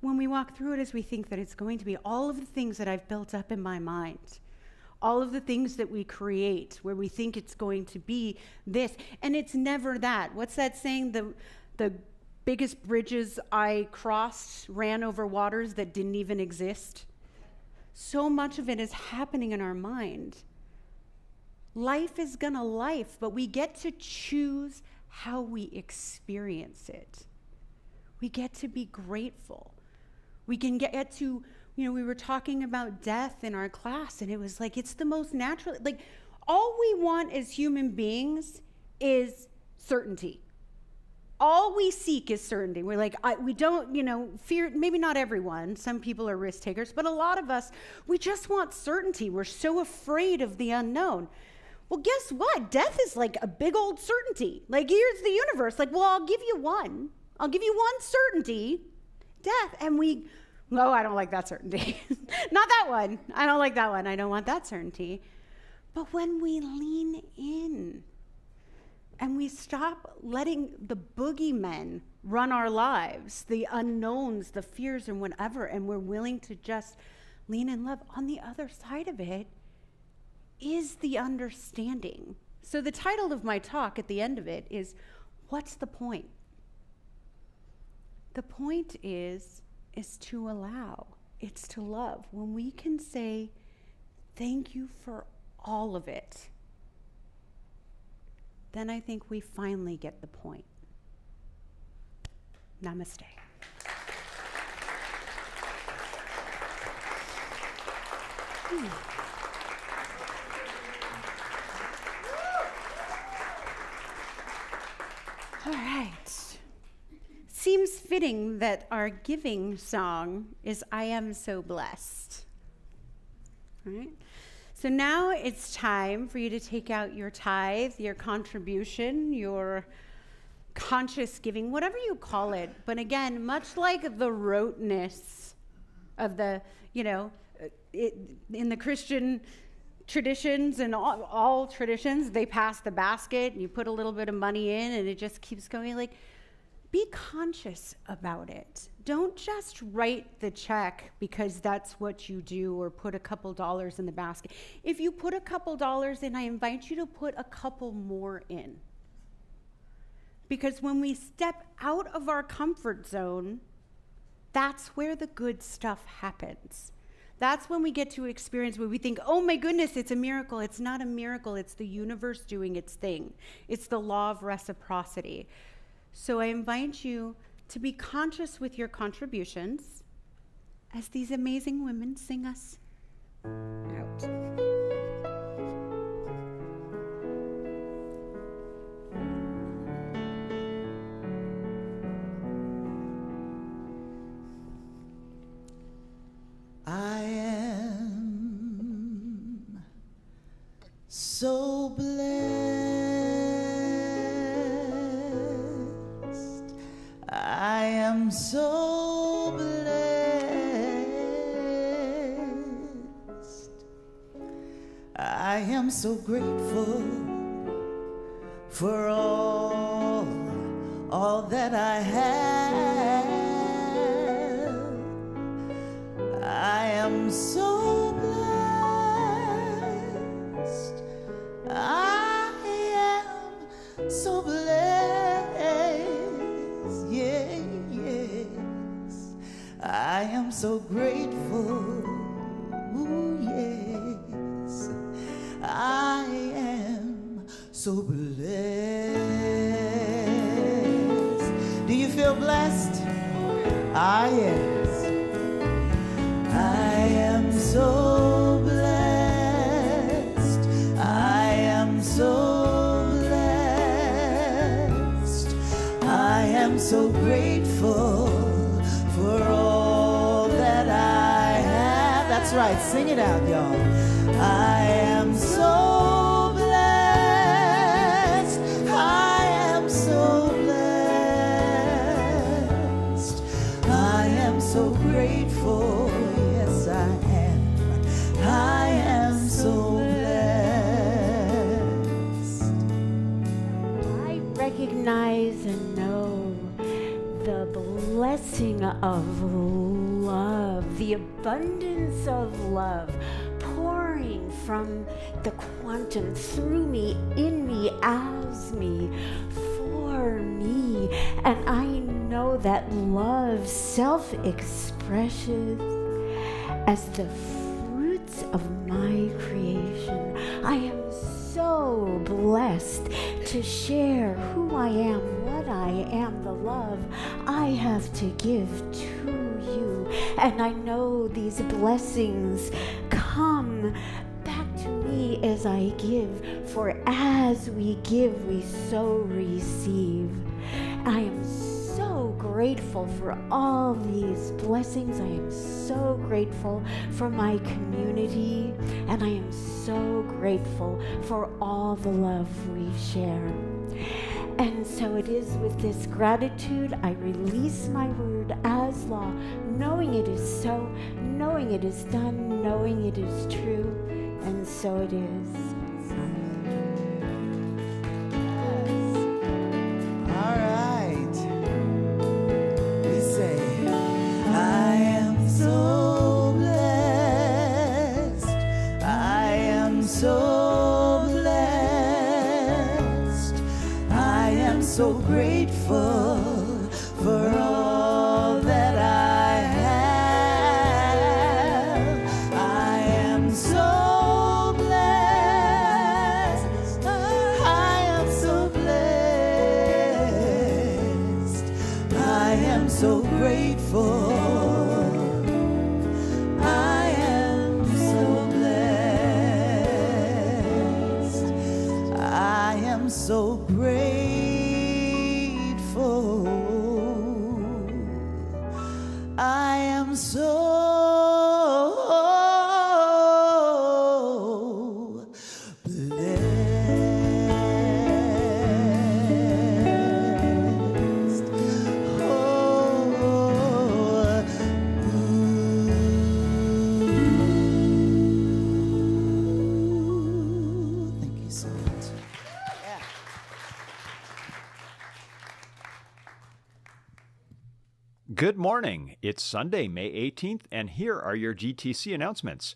A: when we walk through it as we think that it's going to be. All of the things that I've built up in my mind, all of the things that we create where we think it's going to be this, and it's never that. What's that saying? The biggest bridges I crossed ran over waters that didn't even exist. So much of it is happening in our mind. Life is gonna life, but we get to choose how we experience it. We get to be grateful. We can get to, we were talking about death in our class, and it was like, it's the most natural, all we want as human beings is certainty. All we seek is certainty. We're like, we don't, fear, maybe not everyone, some people are risk takers, but a lot of us, we just want certainty. We're so afraid of the unknown. Well, guess what? Death is like a big old certainty. Here's the universe. I'll give you one. I'll give you one certainty, death. And I don't like that certainty. Not that one. I don't like that one. I don't want that certainty. But when we lean in and we stop letting the boogeymen run our lives, the unknowns, the fears, and whatever, and we're willing to just lean in love. On the other side of it is the understanding. So the title of my talk at the end of it is, what's the point? The point is to allow. It's to love. When we can say, thank you for all of it, then I think we finally get the point. Namaste. All right. Seems fitting that our giving song is I Am So Blessed. All right. So now it's time for you to take out your tithe, your contribution, your conscious giving, whatever you call it. But again, much like the roteness of the, in the Christian traditions and all traditions, they pass the basket and you put a little bit of money in and it just keeps going. Like, be conscious about it. Don't just write the check because that's what you do, or put a couple dollars in the basket. If you put a couple dollars in, I invite you to put a couple more in. Because when we step out of our comfort zone, that's where the good stuff happens. That's when we get to experience where we think, oh my goodness, it's a miracle. It's not a miracle. It's the universe doing its thing. It's the law of reciprocity. So I invite you to be conscious with your contributions as these amazing women sing us out.
B: I am so blessed. I am so blessed. I am so grateful for all that I have. I am so blessed. I am so blessed. Yeah, yes. I am so grateful. Ooh, yes. I am so blessed. Do you feel blessed? Ah, yes. I am so blessed. I am so blessed. I am so grateful for all that I have. That's right, sing it out, y'all. I am so blessed. I am so blessed. I am so grateful. Yes, I am. I am so blessed.
C: I recognize and know the blessing of love, the abundance of love pouring from the quantum through me, in me, as me, for me. And I know that love self-expresses as the fruits of my creation. I am so blessed to share who I am, what I am, the love I have to give to you. And I know these blessings come back to me as I give, for as we give, we so receive. I am so grateful for all these blessings. I am so grateful for my community, and I am so grateful for all the love we share. And so it is with this gratitude I release my word as law, knowing it is so, knowing it is done, knowing it is true, and so it is. Yes.
B: so blessed. I am so grateful for all that I have. I am so blessed. I am so blessed. I am so grateful. I am so blessed. I am so grateful. I am so blessed. Thank you so much. Yeah.
D: Good morning. It's Sunday, May 18th, and here are your GTC announcements.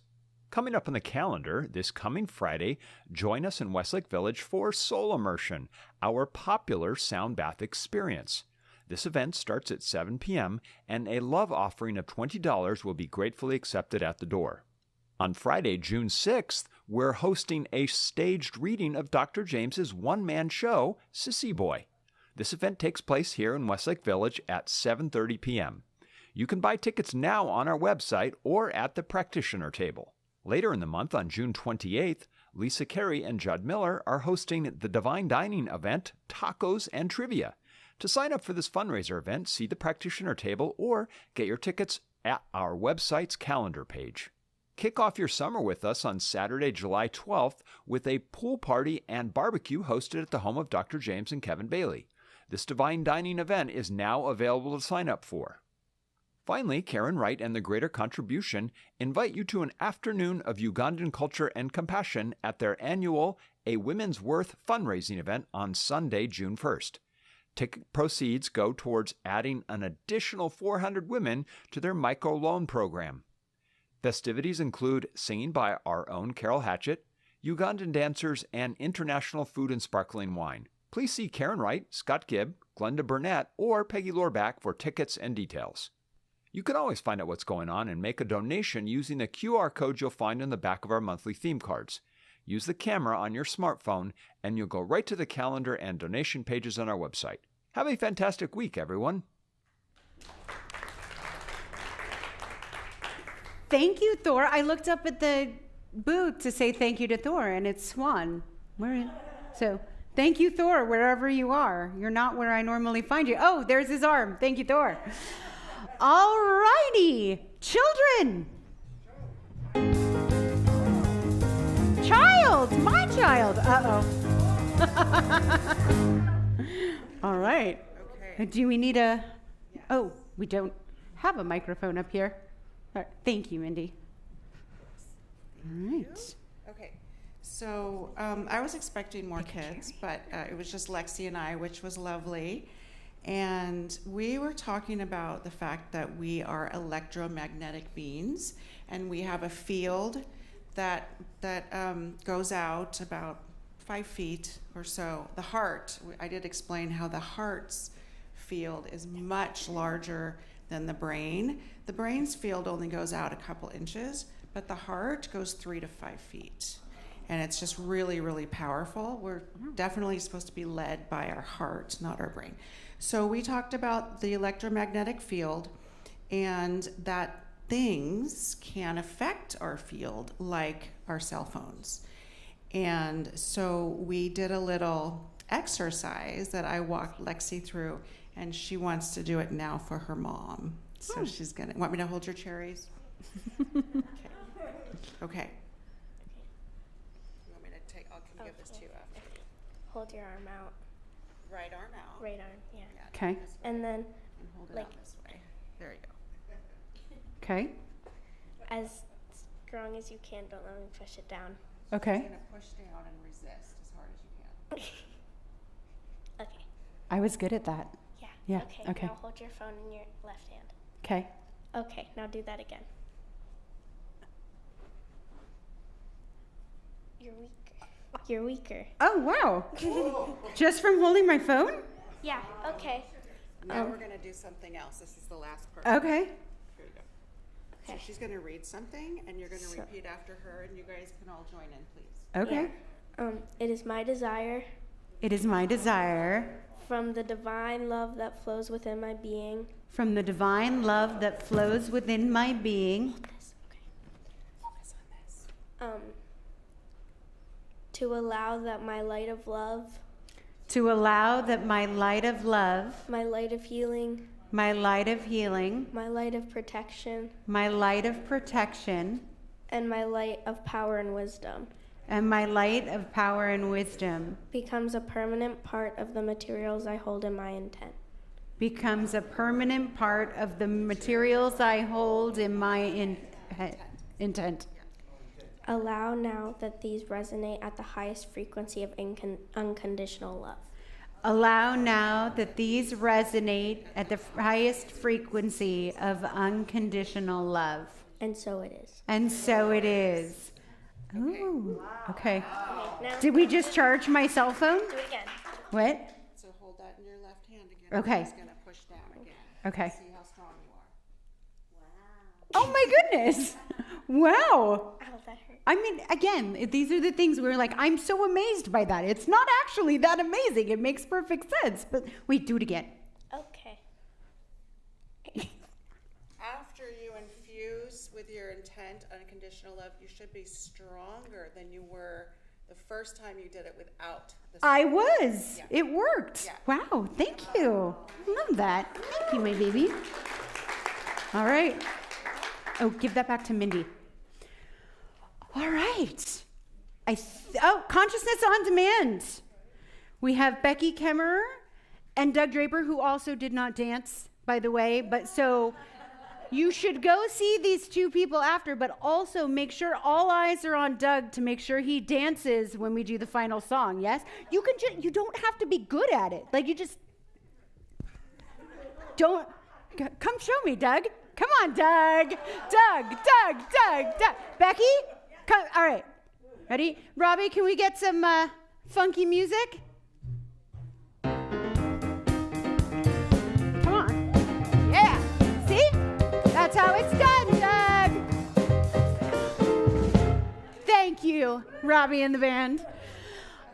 D: Coming up on the calendar, this coming Friday, join us in Westlake Village for Soul Immersion, our popular sound bath experience. This event starts at 7 p.m., and a love offering of $20 will be gratefully accepted at the door. On Friday, June 6th, we're hosting a staged reading of Dr. James's one-man show, Sissy Boy. This event takes place here in Westlake Village at 7:30 p.m. You can buy tickets now on our website or at the practitioner table. Later in the month, on June 28th, Lisa Carey and Judd Miller are hosting the Divine Dining event, Tacos and Trivia. To sign up for this fundraiser event, see the practitioner table or get your tickets at our website's calendar page. Kick off your summer with us on Saturday, July 12th with a pool party and barbecue hosted at the home of Dr. James and Kevin Bailey. This Divine Dining event is now available to sign up for. Finally, Karen Wright and the Greater Contribution invite you to an afternoon of Ugandan culture and compassion at their annual A Women's Worth fundraising event on Sunday, June 1st. Ticket proceeds go towards adding an additional 400 women to their microloan program. Festivities include singing by our own Carol Hatchett, Ugandan dancers, and international food and sparkling wine. Please see Karen Wright, Scott Gibb, Glenda Burnett, or Peggy Lorbach for tickets and details. You can always find out what's going on and make a donation using the QR code you'll find on the back of our monthly theme cards. Use the camera on your smartphone, and you'll go right to the calendar and donation pages on our website. Have a fantastic week, everyone.
A: Thank you, Thor. I looked up at the booth to say thank you to Thor, and it's Swan. So thank you, Thor, wherever you are. You're not where I normally find you. Oh, there's his arm. Thank you, Thor. All righty. Children. Child. My child. Uh-oh. All right.
E: Okay.
A: Do we need a... Oh, we don't have a microphone up here. All right. Thank you, Mindy. All right.
E: Okay. So I was expecting more kids, but it was just Lexi and I, which was lovely. And we were talking about the fact that we are electromagnetic beings, and we have a field that goes out about 5 feet or so. The heart, I did explain how the heart's field is much larger than the brain. The brain's field only goes out a couple inches, but the heart goes 3 to 5 feet. And it's just really, really powerful. We're definitely supposed to be led by our heart, not our brain. So we talked about the electromagnetic field and that things can affect our field, like our cell phones. And so we did a little exercise that I walked Lexi through, and she wants to do it now for her mom. So she's gonna, want me to hold your cherries? Okay. You want me to take, I can give this to you after.
F: Hold your arm out.
E: Right arm out.
F: Right arm, yeah.
A: Okay.
F: And then,
E: And hold it
F: like,
E: out this way. There you go.
A: Okay.
F: as strong as you can, don't let me push it down.
A: Okay.
E: You're gonna push down and resist as hard as you can.
F: Okay.
A: I was good at that.
F: Yeah.
A: Yeah,
F: Okay.
A: okay.
F: Now hold your phone in your left hand.
A: Okay.
F: Okay. Now do that again. You're weaker.
A: Oh, wow. Just from holding my phone?
F: Yeah, okay.
E: Now we're going to do something else. This is the last part.
A: Okay.
E: Here you go. So she's going to read something, and you're going to repeat after her, and you guys can all join in, please.
A: Okay.
F: It is my desire
A: It is my desire
F: from the divine love that flows within my being
A: from the divine love that flows within my being
E: Focus on this.
F: to allow that my light of love,
A: to allow that my light of love,
F: my light of healing,
A: my light of healing,
F: my light of protection,
A: my light of protection,
F: and my light of power and wisdom
A: and my light of power and wisdom
F: becomes a permanent part of the materials I hold in my intent.
A: becomes a permanent part of the materials I hold in my intent.
F: Allow now that these resonate at the highest frequency of unconditional love.
A: Allow now that these resonate at the highest frequency of unconditional love.
F: And so it is.
A: And so it is. Ooh, okay.
F: Now
A: Did we just charge my cell phone?
F: do it again.
A: What?
E: So hold that in your left hand again.
A: Okay.
E: I'm just going to push down again.
A: Okay.
E: See how strong you are.
A: Oh my goodness. Wow.
F: Ow, that hurt.
A: I mean, again, these are the things where like, I'm so amazed by that. It's not actually that amazing. It makes perfect sense. But wait, do it again.
F: Okay.
E: After you infuse with your intent unconditional love, you should be stronger than you were the first time you did it without the
A: I was.
E: Yeah.
A: It worked.
E: Yeah.
A: Wow. Thank you. Love that. Thank you, my baby. All right. Oh, give that back to Mindy. All right. Consciousness on Demand. We have Becky Kemmerer and Doug Draper, who also did not dance, by the way. But so you should go see these two people after, but also make sure all eyes are on Doug to make sure he dances when we do the final song. Yes? You don't have to be good at it. Like you just don't. Come show me, Doug. Come on, Doug. Doug. Becky? Come. All right. Ready? Robbie, can we get some funky music? Come on. Yeah. See? That's how it's done, Doug. Thank you, Robbie and the band.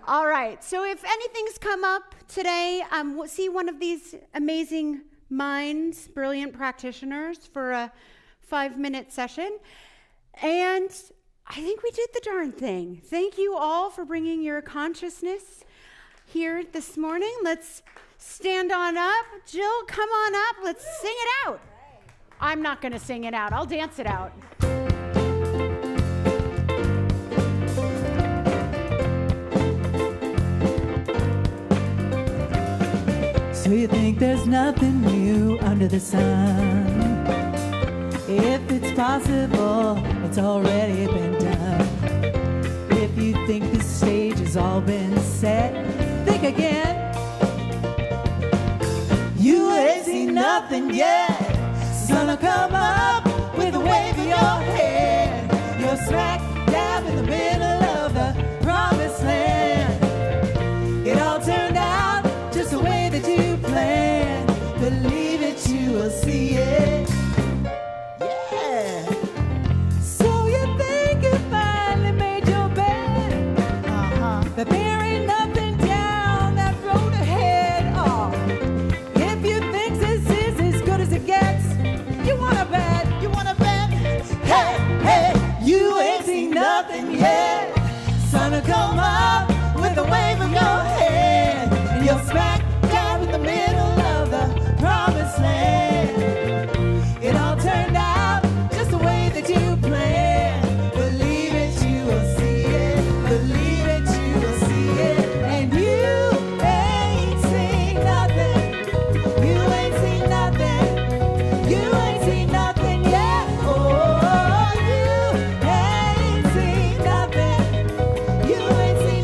A: All right. So if anything's come up today, we'll see one of these amazing minds, brilliant practitioners for a 5-minute session. And I think we did the darn thing. Thank you all for bringing your consciousness here this morning. Let's stand on up. Jill, come on up. Let's sing it out. I'm not going to sing it out. I'll dance it out.
B: So you think there's nothing new under the sun? If it's possible, it's already been done. If you think the stage has all been set, think again. You ain't seen nothing yet. Sun'll come up with a wave of your hand. You're smack dab in the middle of the promised land. It all turned out just the way that you planned. Believe it, you will see it. Yeah. So you think you finally made your bed? But there ain't nothing down that road ahead. Oh, if you think this is as good as it gets, you wanna bet? Hey, you ain't seen nothing yet. Sun'll come up with a wave of your hand, and you'll smack dab in the middle of the promised land. It all turned out just the way that you planned. Believe it, you will see it. Believe it, you will see it. And you ain't seen nothing. You ain't seen nothing. You ain't seen nothing yet. Oh, you ain't seen nothing. You ain't seen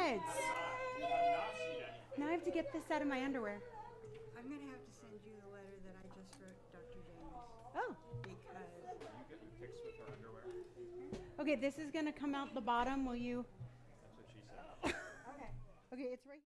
A: kids. Now I have to get this out of my underwear.
G: I'm going to have to send you the letter that I just wrote Dr. James.
A: Oh.
G: Because
D: You get me pics with her underwear.
A: Okay, this is going to come out the bottom. Will you?
D: That's what she said.
A: Okay, it's right